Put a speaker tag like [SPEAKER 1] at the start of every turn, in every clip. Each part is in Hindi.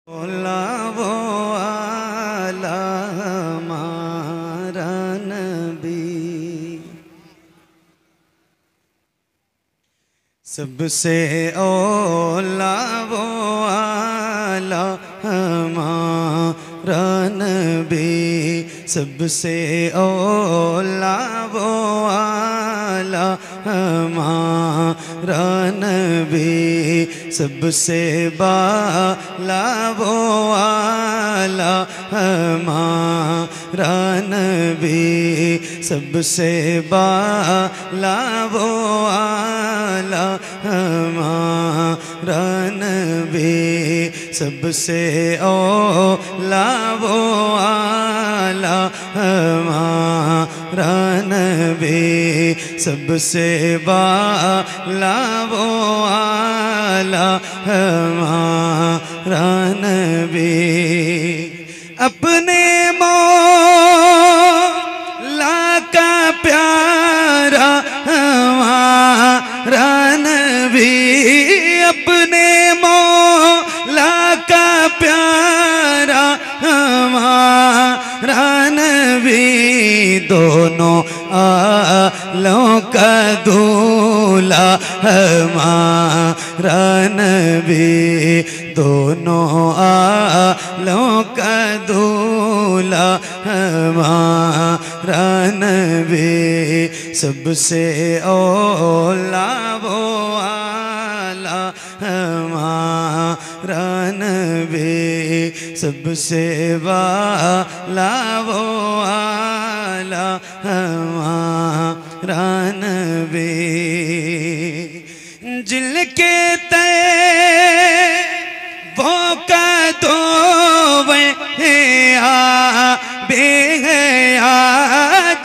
[SPEAKER 1] बोला वो आला हमारा नबी, सबसे ओला वो आला हमारा नबी, सबसे ओला वो आला हमारा नबी, सबसे बाला वो आला हमारा नबी, सबसे बाला वो आला हमारा नबी, सबसे ओला वो आला हमारा नबी, सबसे बाला वो आला हमारा नबी, अपने मौला का प्यारा हमारा नबी, अपने मौला का प्यारा हमारा नबी, दोनों आलों का दूल्हा हमारा नबी, दोनों आलों का दूल्हा हमारा नबी, सबसे ओला वो आला हमारा नबी, सबसे वाला वो आला हमारा नबी, जिनके वो का दो बेहया,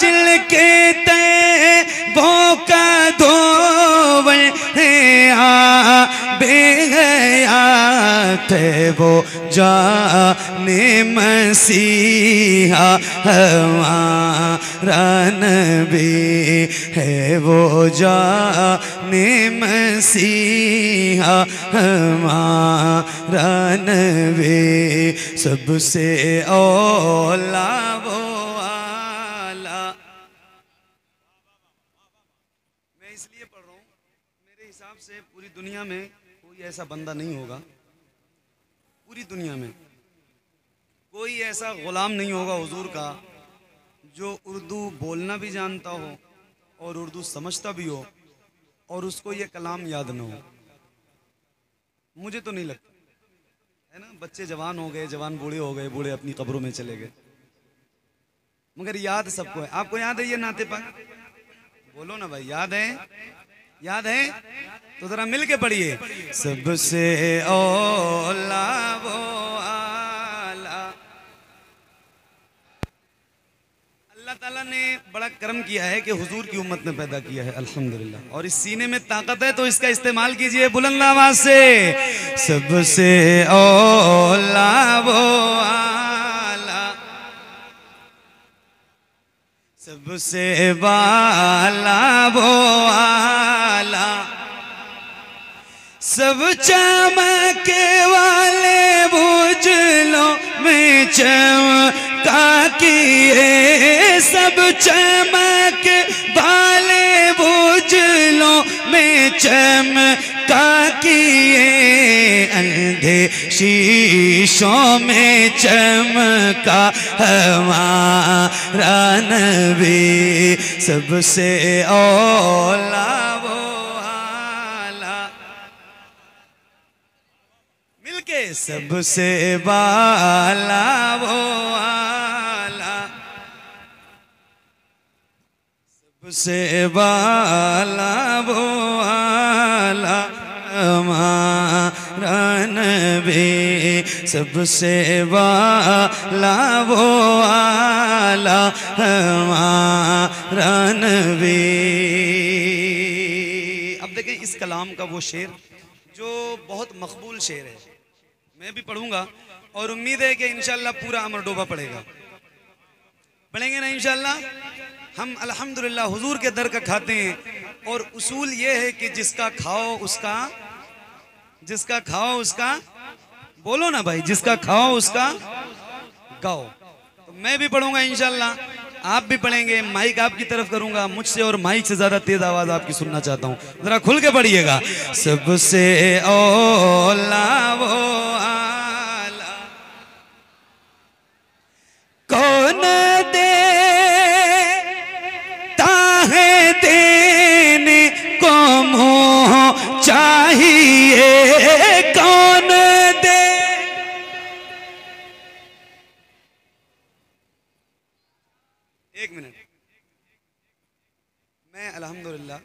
[SPEAKER 1] जिनके वो का दो बेहया थे, वो जाने मसीहा हमारा नबी है, वो जाने मसीहा हमारा नबी, सबसे ओला वो आला। मैं इसलिए पढ़ रहा हूँ, मेरे हिसाब से पूरी दुनिया में कोई ऐसा बंदा नहीं होगा, पूरी दुनिया में कोई ऐसा गुलाम नहीं होगा हुजूर का जो उर्दू बोलना भी जानता हो और उर्दू समझता भी हो और उसको ये कलाम याद ना हो। मुझे तो नहीं लगता, है ना। बच्चे जवान हो गए, जवान बूढ़े हो गए, बूढ़े अपनी कब्रों में चले गए, मगर याद सबको है। आपको याद है ये नाते पाक? बोलो ना भाई, याद है? याद है तो जरा मिल के पढ़िए, सबसे ओला वो आला। अल्लाह ताला ने बड़ा करम किया है कि हुजूर की उम्मत में पैदा किया है, अल्हम्दुलिल्लाह। और इस सीने में ताकत है तो इसका इस्तेमाल कीजिए बुलंद आवाज से, सबसे ओला वो आला, सबसे बाला वो आला, सब चमके वाले बुझलों में चमका किए, सब चमके वाले बुझलों में चमका किए, अंधे शीशों में चमका हमारा नबी, सबसे ओला वो आला, मिलके सबसे बाला वो आला, सबसे बाला वो आला हमारा नबी, सबसे बाला वो आला हमारा नबी। अब देखें इस कलाम का वो शेर जो बहुत मकबूल शेर है, मैं भी पढ़ूंगा और उम्मीद है कि इंशाल्लाह पूरा अमर डोबा पढ़ेगा। पढ़ेंगे ना इंशाल्लाह। हम अल्हम्दुलिल्लाह हुजूर के दर का खाते हैं और उसूल ये है कि जिसका खाओ उसका बोलो ना भाई, जिसका खाओ उसका गाओ। तो मैं भी पढ़ूंगा इंशाल्लाह, आप भी पढ़ेंगे। माइक आपकी तरफ करूंगा, मुझसे और माइक से ज्यादा तेज आवाज आपकी सुनना चाहता हूं। जरा खुल के पढ़िएगा। सबसे औला वो आला कौन देता है, देने को मुँह चाहिए कौन दे। एक मिनट, मैं अल्हम्दुलिल्लाह,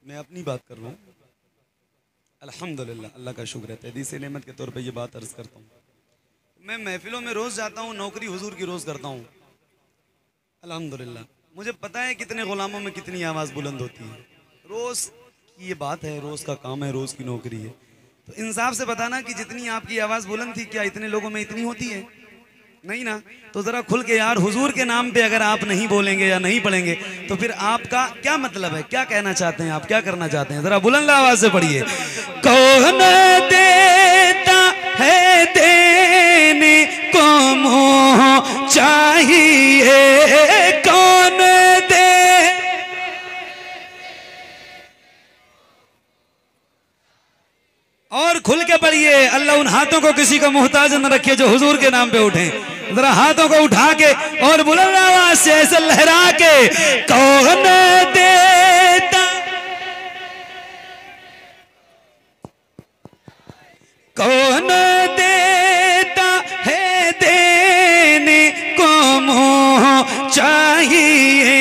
[SPEAKER 1] मैं अपनी बात कर रहा हूँ। अल्हम्दुलिल्लाह, अल्लाह का शुक्र है, तहदीस नेमत के तौर पे ये बात अर्ज करता हूँ। मैं महफिलों में रोज़ जाता हूँ, नौकरी हुजूर की रोज़ करता हूँ। अल्हम्दुलिल्लाह, मुझे पता है कितने गुलामों में कितनी आवाज़ बुलंद होती है। रोज़ की ये बात है, रोज़ का काम है, रोज़ की नौकरी है। तो इंसाफ से बताना कि जितनी आपकी आवाज़ बुलंद थी, क्या इतने लोगों में इतनी होती है? नहीं ना। तो ज़रा खुल के यार, हुजूर के नाम पे अगर आप नहीं बोलेंगे या नहीं पढ़ेंगे तो फिर आपका क्या मतलब है? क्या कहना चाहते हैं आप, क्या करना चाहते हैं? ज़रा बुलंद आवाज़ से पढ़िए। कौन देता है, देने को मुँह चाहिए कौन दे। और खुल के पढ़िए, अल्लाह उन हाथों को किसी का मोहताज न रखे जो हुजूर के नाम पे उठे। जरा हाथों को उठा के और बुलंद आवाज से ऐसे लहरा के, कौन देता, कौन देता है, देने को मुँह चाहिए,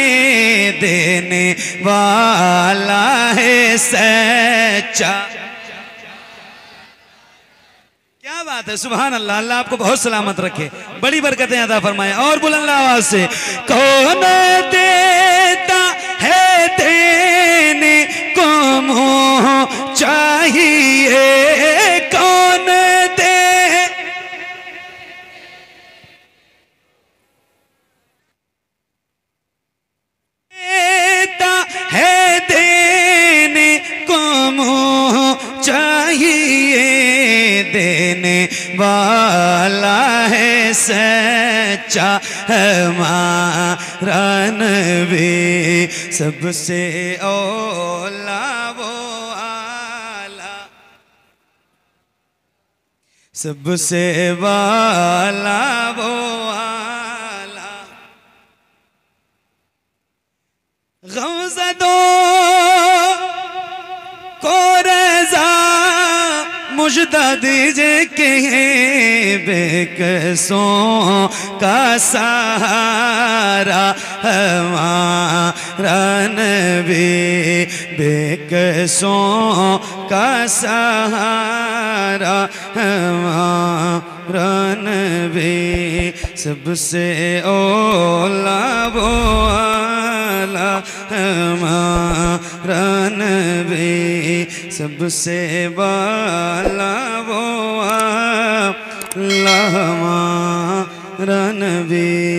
[SPEAKER 1] देने वाला है सच्चा। क्या बात है, सुभान अल्लाह। अल्लाह आपको बहुत सलामत रखे, बड़ी बरकतें अता फरमाए। और बुलंद आवाज से, कौन देता है, देने को मुँह चाहिए कौन दे। देता है, देने को मुँह चाहिए, देने वाला है सच्चा हमारा नबी, सबसे औला वो आला, सबसे वाला वो आला। गमज़दों को रज़ा मुझदा दीजिए के बेकसों का सहारा हमारा नबी, बेकसों का सहारा हमारा नबी, सबसे औला वो आला हमारा नबी, सबसे वाला वो आला हमारा नबी।